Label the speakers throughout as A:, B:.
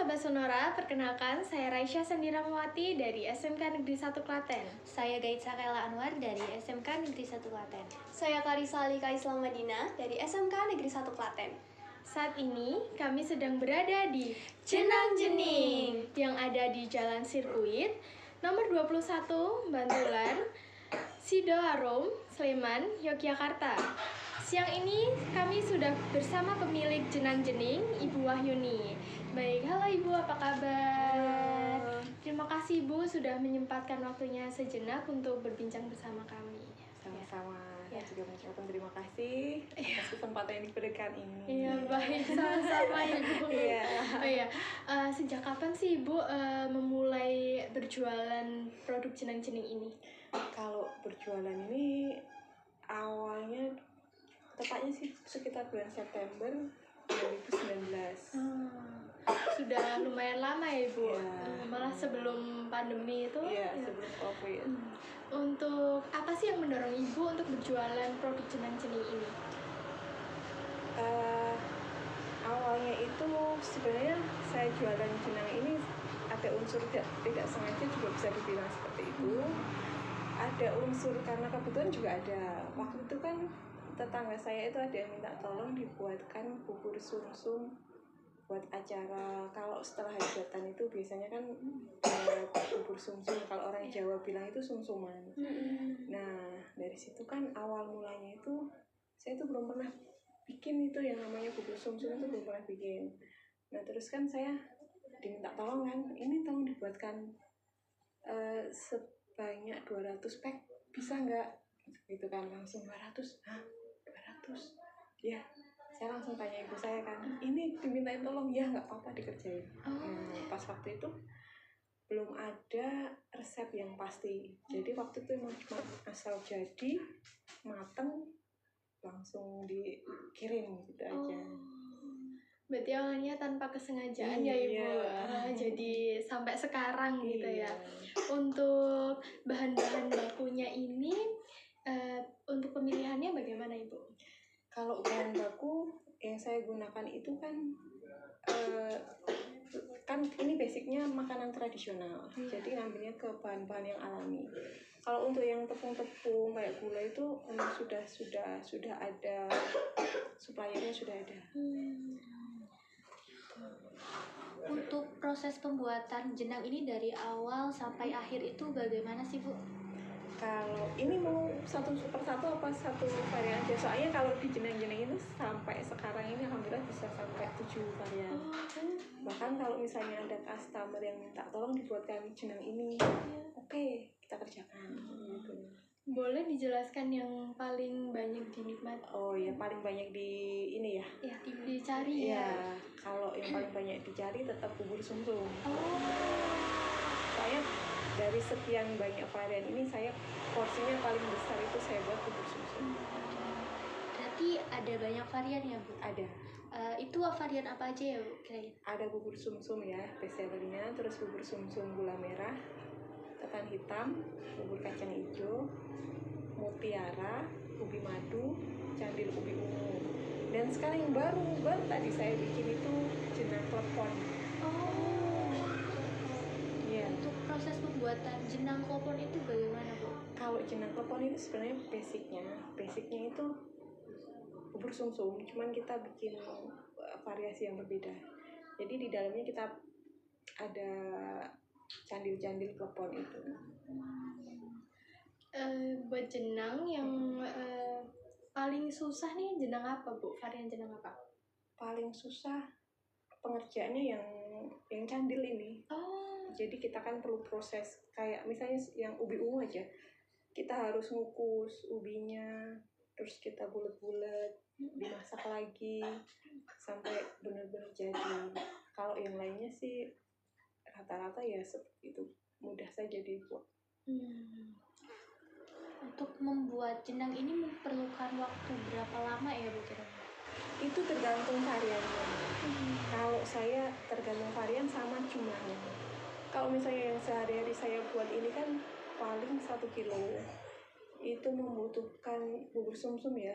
A: Sahabat Sonora, perkenalkan saya Raisya Sandiramawati dari SMK Negeri 1 Klaten.
B: Saya Gaitsa Kaila Anwar dari SMK Negeri 1 Klaten.
C: Saya Karisa Alika Islam Madinah dari SMK Negeri 1 Klaten.
A: Saat ini kami sedang berada di Jenang Jening yang ada di Jalan Sirkuit nomor 21 Bantulan, Sidoarum, Sleman, Yogyakarta. Siang ini kami sudah bersama pemilik Jenang Jening, Ibu Wahyuni. Baik, halo Ibu, apa kabar? Terima kasih Ibu sudah menyempatkan waktunya sejenak untuk berbincang bersama kami.
D: Sama-sama, saya juga mengucapkan terima kasih atas kesempatan yang diberikan ini.
A: Iya, baik, sama-sama Ibu.
D: Iya.
A: Oh iya, sejak kapan sih Ibu memulai berjualan produk Jenang Jening ini?
D: Kalau berjualan ini awalnya tepatnya sih sekitar bulan September 2019.
A: Sudah lumayan lama ya Ibu,
D: Ya.
A: malah sebelum pandemi itu.
D: Iya, sebelum COVID.
A: Untuk apa sih yang mendorong Ibu untuk berjualan produk Jenang Jening ini?
D: Awalnya itu sebenarnya saya jualan jenang ini ada unsur tidak sengaja juga bisa dibilang seperti itu. Ada unsur karena kebetulan juga ada. Waktu itu kan tetangga saya itu ada yang minta tolong dibuatkan bubur sumsum buat acara. Kalau setelah hajatan itu biasanya kan bubur sumsum, kalau orang Jawa bilang itu sumsuman. Nah, dari situ kan awal mulanya itu saya itu belum pernah bikin itu yang namanya bubur sumsum, itu belum pernah bikin. Nah, terus kan saya diminta tolong kan, ini tolong dibuatkan sebanyak 200 pack, bisa nggak? Gitu kan, langsung 200. Hah? 200? Ya, saya langsung tanya ibu saya kan, ini dimintain tolong, ya nggak apa-apa dikerjain. Pas waktu itu belum ada resep yang pasti, jadi waktu itu emang cuma asal jadi mateng langsung dikirim gitu aja.
A: Berarti awalnya tanpa kesengajaan ya Ibu,
D: Iya.
A: jadi sampai sekarang gitu
D: Iya.
A: ya. Untuk bahan-bahan bakunya ini, untuk pemilihannya bagaimana Ibu?
D: Kalau bahan baku yang saya gunakan itu kan ini basicnya makanan tradisional, jadi ngambilnya ke bahan-bahan yang alami. Kalau untuk yang tepung-tepung kayak gula itu memang sudah ada suppliernya, sudah ada.
B: Untuk proses pembuatan jenang ini dari awal sampai akhir itu bagaimana sih Bu?
D: Kalau ini mau satu per satu apa satu varian aja? Soalnya kalau di jenang-jenang itu sampai sekarang ini alhamdulillah bisa sampai 7 varian. Bahkan kalau misalnya ada customer yang minta tolong dibuatkan jenang ini, oke, kita kerjakan. Gitu.
A: Boleh dijelaskan yang paling banyak dinikmati?
D: Oh ya, paling banyak di ini ya?
A: Ya, dicari ya.
D: Kalau yang paling banyak dicari tetap bubur sumsum. Soalnya dari sekian banyak varian ini, saya porsinya paling besar itu saya buat bubur sumsum.
B: Berarti ada banyak varian ya Bu?
D: Ada.
B: Itu varian apa aja ya Bu?
D: Ada bubur sumsum ya, bestsellernya, terus bubur sumsum gula merah, ketan hitam, bubur kacang hijau, mutiara, ubi madu, candil ubi ungu. Dan sekarang yang baru tadi saya bikin itu jenang klepon. Iya.
B: Untuk proses pembuatan jenang klepon itu bagaimana Bu?
D: Kalau jenang klepon itu sebenarnya basicnya itu bubur sumsum, cuman kita bikin variasi yang berbeda. Jadi di dalamnya kita ada candil-candil klepon itu.
A: Buat jenang yang paling susah nih jenang apa Bu? Varian jenang apa?
D: Paling susah pengerjaannya yang candil ini. Jadi kita kan perlu proses kayak misalnya yang ubi ungu aja, kita harus ngukus ubinya, terus kita bulat-bulat, dimasak lagi sampai benar-benar jadi. Kalau yang lainnya sih rata-rata ya seperti itu, mudah saja dibuat.
B: Untuk membuat jenang ini memerlukan waktu berapa lama ya Bu kira-kira?
D: Itu tergantung variannya. Kalau saya tergantung varian sama jumlahnya. Kalau misalnya yang sehari-hari saya buat ini kan paling 1 kilo, itu membutuhkan bubur sumsum ya,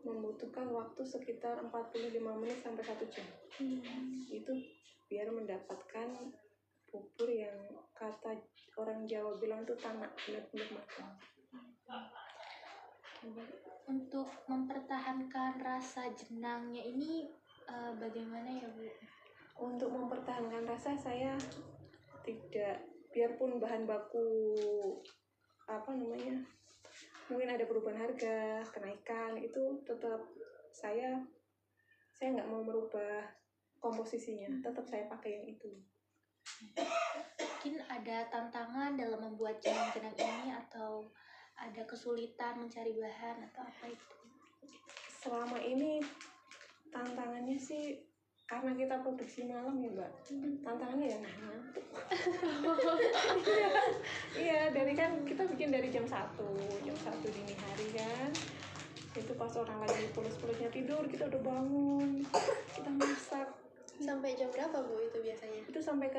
D: membutuhkan waktu sekitar 45 menit sampai 1 jam. Itu biar mendapatkan bubur yang kata orang Jawa bilang tuh tanak, benar-benar matang.
B: Untuk mempertahankan rasa jenangnya ini bagaimana ya Bu?
D: Untuk mempertahankan rasa saya tidak, biarpun bahan baku mungkin ada perubahan harga, kenaikan, itu tetap saya nggak mau merubah komposisinya, tetap saya pakai yang itu.
B: Mungkin ada tantangan dalam membuat jenang-jenang ini atau ada kesulitan mencari bahan atau apa itu?
D: Selama ini tantangannya sih karena kita produksi malam ya Mbak, tantangannya ya ngantuk. Iya, dari kan kita bikin dari jam 1 dini hari kan, itu pas orang lagi pulas-pulasnya tidur kita udah bangun, kita masak.
C: Sampai jam berapa Bu itu biasanya?
D: Itu sampai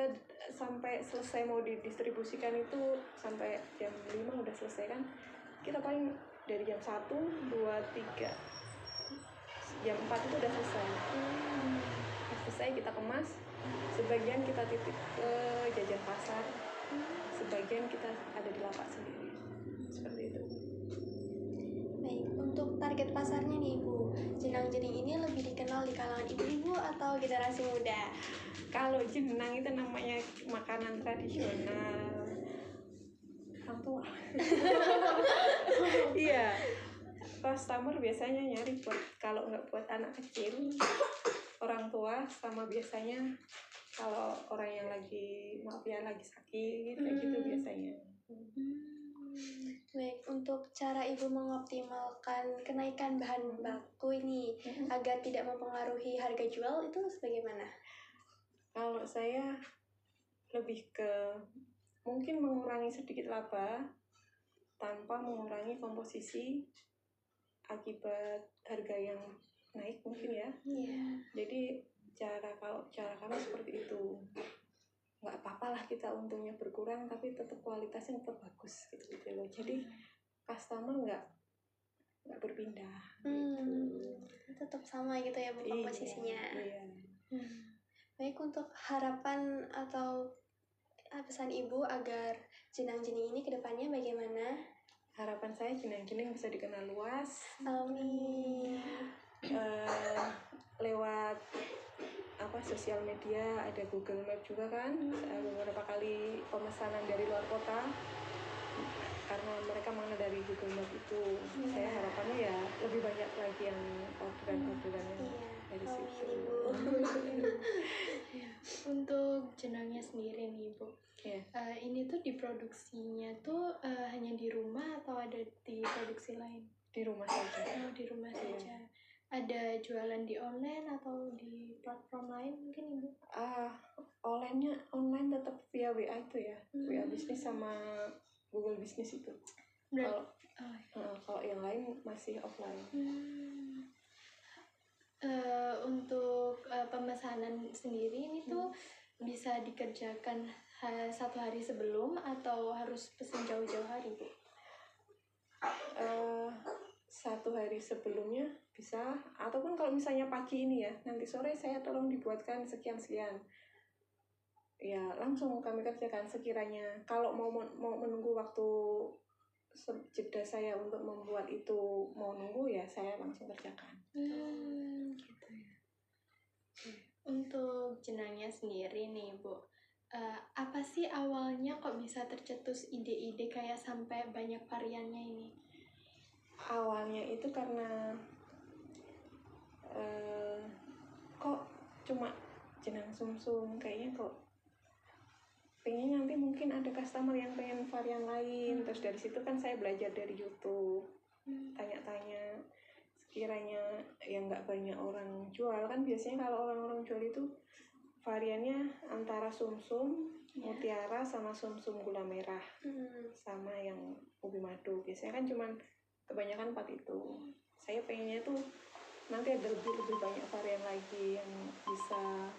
D: selesai mau didistribusikan itu sampai jam 5 udah selesai kan, kita paling dari jam 1, 2, 3, jam 4 itu udah selesai. Pas selesai kita kemas, sebagian kita titip ke jajan pasar, sebagian kita ada di lapak sendiri, seperti itu.
C: Baik, untuk target pasarnya nih Bu, jenang jening ini lebih dikenal di kalangan ibu-ibu atau generasi muda?
D: Kalau jenang itu namanya makanan tradisional orang tua. Iya, customer biasanya nyari kalau nggak buat anak kecil, orang tua, sama biasanya kalau orang yang lagi lagi sakit kayak gitu biasanya.
C: Baik, untuk cara Ibu mengoptimalkan kenaikan bahan baku ini agar tidak mempengaruhi harga jual itu bagaimana?
D: Kalau saya lebih ke mungkin mengurangi sedikit laba tanpa mengurangi komposisi akibat harga yang naik mungkin ya. Jadi cara kami seperti itu, nggak apa-apa lah kita untungnya berkurang tapi tetap kualitasnya tetap bagus gitu loh. Jadi customer nggak berpindah gitu.
C: Tetap sama gitu ya Bu komposisinya.
D: Iya.
C: Baik, untuk harapan atau pesan Ibu agar jenang jening ini kedepannya bagaimana?
D: Harapan saya jenang-jening bisa dikenal luas.
C: Amin.
D: Lewat sosial media, ada Google Map juga kan, beberapa kali pemesanan dari luar kota karena mereka mengenal dari Google Map itu. Saya harapannya ya lebih banyak lagi yang orderan-orderannya dari situ.
A: Untuk jenangnya sendiri nih Bu, ini tuh diproduksinya tuh hanya di rumah atau ada di produksi lain?
D: Di rumah saja.
A: Di rumah saja. Ada jualan di online atau di platform lain mungkin Ibu?
D: Online tetap via WA itu ya, WA bisnis sama Google bisnis itu. Kalau yang lain masih offline.
A: Untuk pemesanan sendiri ini tuh bisa dikerjakan 1 hari sebelum atau harus pesen jauh-jauh hari Bu?
D: 1 hari sebelumnya bisa, ataupun kalau misalnya pagi ini ya, nanti sore saya tolong dibuatkan sekian-sekian, ya langsung kami kerjakan sekiranya. Kalau mau menunggu waktu jeda saya untuk membuat itu mau nunggu ya saya langsung kerjakan.
A: Gitu ya. Untuk jenangnya sendiri nih Bu, apa sih awalnya kok bisa tercetus ide-ide kayak sampai banyak variannya ini?
D: Awalnya itu karena kok cuma jenang sumsum, kayaknya kok pengen nanti mungkin ada customer yang pengen varian lain. Terus dari situ kan saya belajar dari YouTube, tanya-tanya, sekiranya yang nggak banyak orang jual kan, biasanya kalau orang-orang jual itu variannya antara sumsum mutiara sama sumsum gula merah sama yang ubi madu, biasanya kan cuman kebanyakan 4 itu. Saya pengennya tuh nanti ada lebih banyak varian lagi yang bisa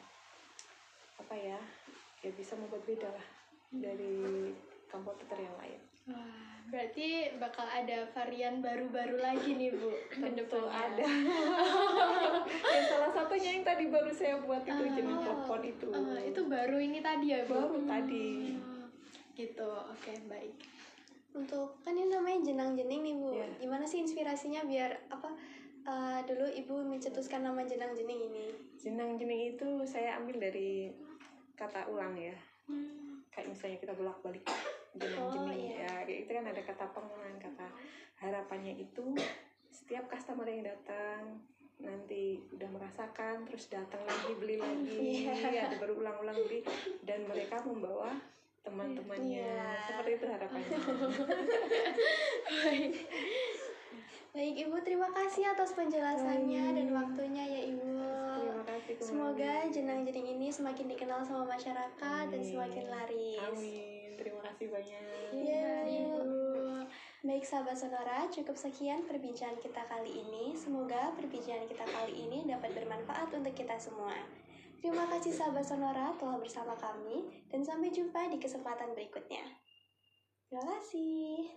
D: bisa membuat beda lah dari kompetitor yang lain.
A: Wah, berarti bakal ada varian baru-baru lagi nih Bu ke
D: Tentu
A: depannya.
D: ada. Ya salah satunya yang tadi baru saya buat itu jenang klepon itu.
A: Itu baru ini tadi ya Bu?
D: Baru tadi.
A: Gitu, oke baik.
C: Untuk kan ini namanya jenang-jening nih Bu.
D: Iya.
C: Gimana sih inspirasinya biar dulu Ibu mencetuskan nama jenang-jening ini?
D: Jenang jening itu saya ambil dari kata ulang ya. Kayak misalnya kita bolak-balik jenang jening ya, kayak itu kan ada kata pengulangan, kata harapannya itu setiap customer yang datang nanti udah merasakan terus datang lagi beli lagi, ada berulang-ulang beli dan mereka membawa teman-temannya. Seperti itu harapannya.
C: Baik Ibu, terima kasih atas penjelasannya dan waktunya ya Ibu.
D: Terima kasih kembali.
C: Semoga jenang-jening ini semakin dikenal sama masyarakat dan semakin laris.
D: Amin. Terima kasih banyak.
C: Iya,
A: Ibu.
C: Baik sahabat Sonora, cukup sekian perbincangan kita kali ini. Semoga perbincangan kita kali ini dapat bermanfaat untuk kita semua. Terima kasih sahabat Sonora telah bersama kami dan sampai jumpa di kesempatan berikutnya. Terima kasih.